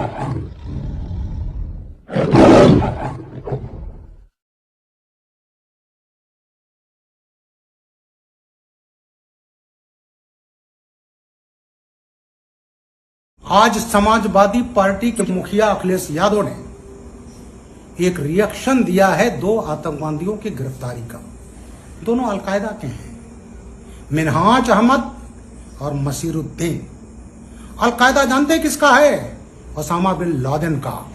आज समाजवादी पार्टी के मुखिया अखिलेश यादव ने एक रिएक्शन दिया है दो आतंकवादियों की गिरफ्तारी का। दोनों अलकायदा के हैं, मिनहाज अहमद और मसीरुद्दीन। अलकायदा जानते हैं किसका है? ओसामा बिन लादेन का,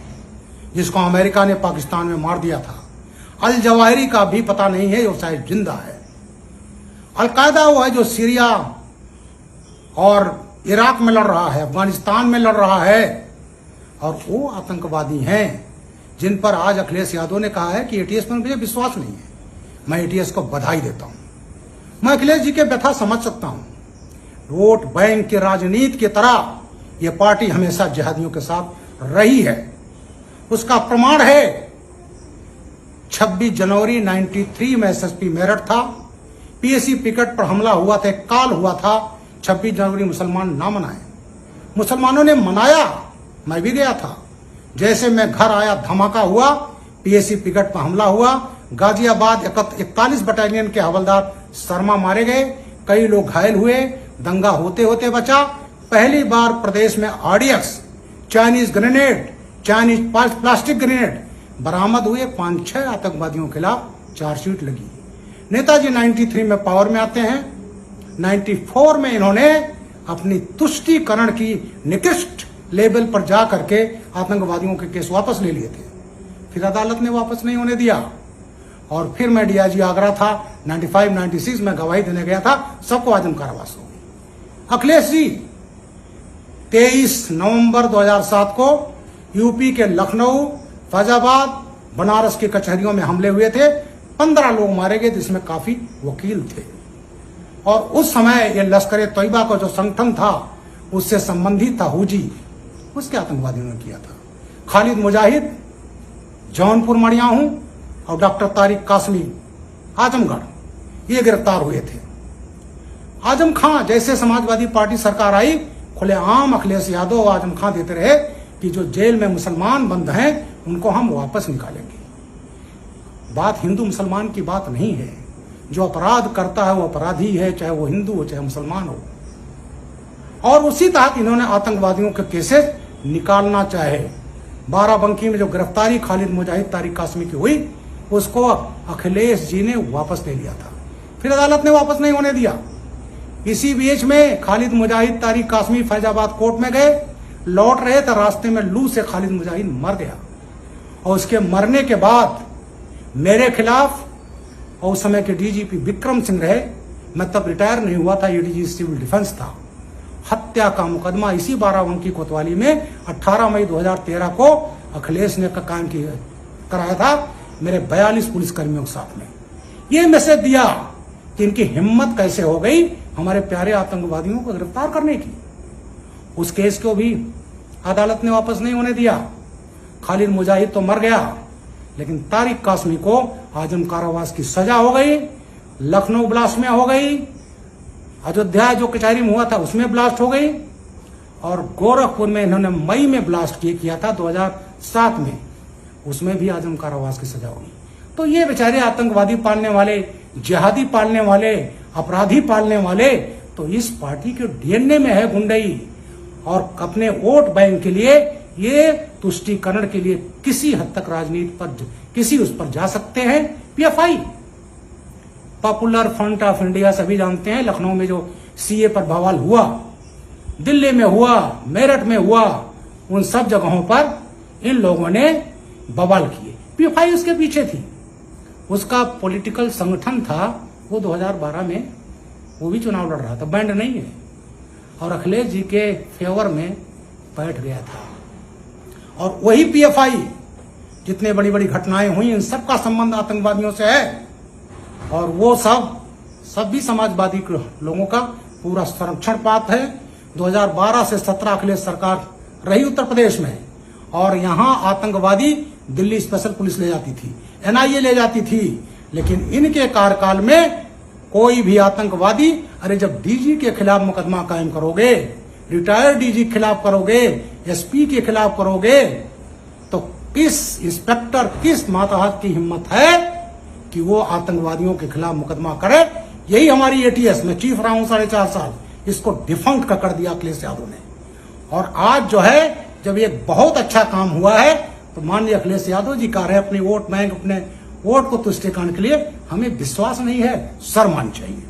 जिसको अमेरिका ने पाकिस्तान में मार दिया था। अल जवाहिरी का भी पता नहीं है, वो शायद जिंदा है। अलकायदा वो है जो सीरिया और इराक में लड़ रहा है, अफगानिस्तान में लड़ रहा है, और वो आतंकवादी हैं जिन पर आज अखिलेश यादव ने कहा है कि एटीएस पर मुझे विश्वास नहीं है। मैं एटीएस को बधाई देता हूं। मैं अखिलेश जी के व्यथा समझ सकता हूं। वोट बैंक की राजनीति की तरह यह पार्टी हमेशा जिहादियों के साथ रही है। उसका प्रमाण है 26 जनवरी 93 में एसएसपी मेरठ था, पीएसी पिकेट पर हमला हुआ था, काल हुआ था। 26 जनवरी मुसलमान ना मनाए, मुसलमानों ने मनाया, मैं भी गया था। जैसे मैं घर आया धमाका हुआ, पीएसी पिकेट पर हमला हुआ, गाजियाबाद 41 बटालियन के हवलदार शर्मा मारे गए, कई लोग घायल हुए, दंगा होते होते बचा। पहली बार प्रदेश में RDX, Chinese grenade, Chinese plastic grenade बरामद हुए। 5-6 आतंकवादियों के खिलाफ चार्जशीट लगी। नेताजी 93 में पावर में आते हैं, 94 में इन्होंने अपनी तुष्टीकरण की निकृष्ट लेवल पर जा करके आतंकवादियों के केस वापस ले लिए थे। फिर अदालत ने वापस नहीं होने दिया, और फिर मैं डीआईजी आगरा था, 95-96 में गवाही देने गया था, सबको आजम कारावास हो गई। अखिलेश जी 23 नवंबर 2007 को यूपी के लखनऊ, फैजाबाद, बनारस की कचहरियों में हमले हुए थे। 15 लोग मारे गए, जिसमें काफी वकील थे। और उस समय ये लश्कर तैयबा का जो संगठन था, उससे संबंधित था हुजी, उसके आतंकवादियों ने किया था। खालिद मुजाहिद जौनपुर मड़ियाहू और डॉक्टर तारिक कासमी आजमगढ़, ये गिरफ्तार हुए थे। आजम खां जैसे समाजवादी पार्टी सरकार आई, खुलेआम अखिलेश यादव और आजम खां देते रहे कि जो जेल में मुसलमान बंद हैं उनको हम वापस निकालेंगे। बात हिंदू मुसलमान की बात नहीं है। जो अपराध करता है वो अपराधी है, चाहे वो हिंदू हो चाहे मुसलमान हो। और उसी तहत इन्होंने आतंकवादियों के केसेस निकालना चाहे। बाराबंकी में जो गिरफ्तारी खालिद मुजाहिद तारिक कासमी की हुई, उसको अखिलेश जी ने वापस ले लिया था। फिर अदालत ने वापस नहीं होने दिया। इसी बीच में खालिद मुजाहिद तारिक कासमी फैजाबाद कोर्ट में गए, लौट रहे थे, रास्ते में लू से खालिद मुजाहिद मर गया। और उसके मरने के बाद मेरे खिलाफ, और उस समय के डीजीपी विक्रम सिंह रहे, मैं तब रिटायर नहीं हुआ था, एडीजी सिविल डिफेंस था, हत्या का मुकदमा इसी बाराबंकी कोतवाली में 18 मई 2013 को अखिलेश ने कायम कराया था, मेरे 42 पुलिसकर्मियों के साथ में। ये मैसेज दिया कि इनकी हिम्मत कैसे हो गई हमारे प्यारे आतंकवादियों को गिरफ्तार करने की। उस केस को भी अदालत ने वापस नहीं होने दिया। खालिद मुजाहिद तो मर गया, लेकिन तारिक कासमी को आजम कारावास की सजा हो गई। लखनऊ ब्लास्ट में हो गई, अयोध्या जो कचहरी में हुआ था उसमें ब्लास्ट हो गई, और गोरखपुर में इन्होंने मई में ब्लास्ट किया था 2007 में, उसमें भी आजम कारावास की सजा हुई। तो ये बेचारे आतंकवादी पालने वाले, जिहादी पालने वाले, अपराधी पालने वाले, तो इस पार्टी के डीएनए में है गुंडई। और अपने वोट बैंक के लिए, ये तुष्टीकरण के लिए किसी हद तक राजनीति पर, किसी उस पर जा सकते हैं। PFI, popular front of India, सभी जानते हैं। लखनऊ में जो सीए पर बवाल हुआ, दिल्ली में हुआ, मेरठ में हुआ, उन सब जगहों पर इन लोगों ने बवाल किए। पीएफआई उसके पीछे थी, उसका पॉलिटिकल संगठन था। वो 2012 में वो भी चुनाव लड़ रहा था, बैंड नहीं है, और अखिलेश जी के फेवर में बैठ गया था। और वही पीएफआई, जितने बड़ी बड़ी घटनाएं हुई, इन सब का संबंध आतंकवादियों से है। और वो सब भी समाजवादी लोगों का पूरा संरक्षण पात्र है। 2012 से 17 अखिलेश सरकार रही उत्तर प्रदेश में, और यहां आतंकवादी दिल्ली स्पेशल पुलिस ले जाती थी, एनआईए ले जाती थी, लेकिन इनके कार्यकाल में कोई भी आतंकवादी, अरे जब डीजी के खिलाफ मुकदमा कायम करोगे, रिटायर्ड डीजी के खिलाफ करोगे, एसपी के खिलाफ करोगे तो किस इंस्पेक्टर, किस मातहत की हिम्मत है कि वो आतंकवादियों के खिलाफ मुकदमा करे। यही हमारी एटीएस में चीफ रहा हूं 4.5 साल, इसको डिफंक्ट कर दिया अखिलेश यादव ने। और आज जो है जब एक बहुत अच्छा काम हुआ है तो माननीय अखिलेश यादव जी कह रहे हैं अपने वोट बैंक, अपने वोट को तुष्ट करने के लिए हमें विश्वास नहीं है, शर्म आनी चाहिए।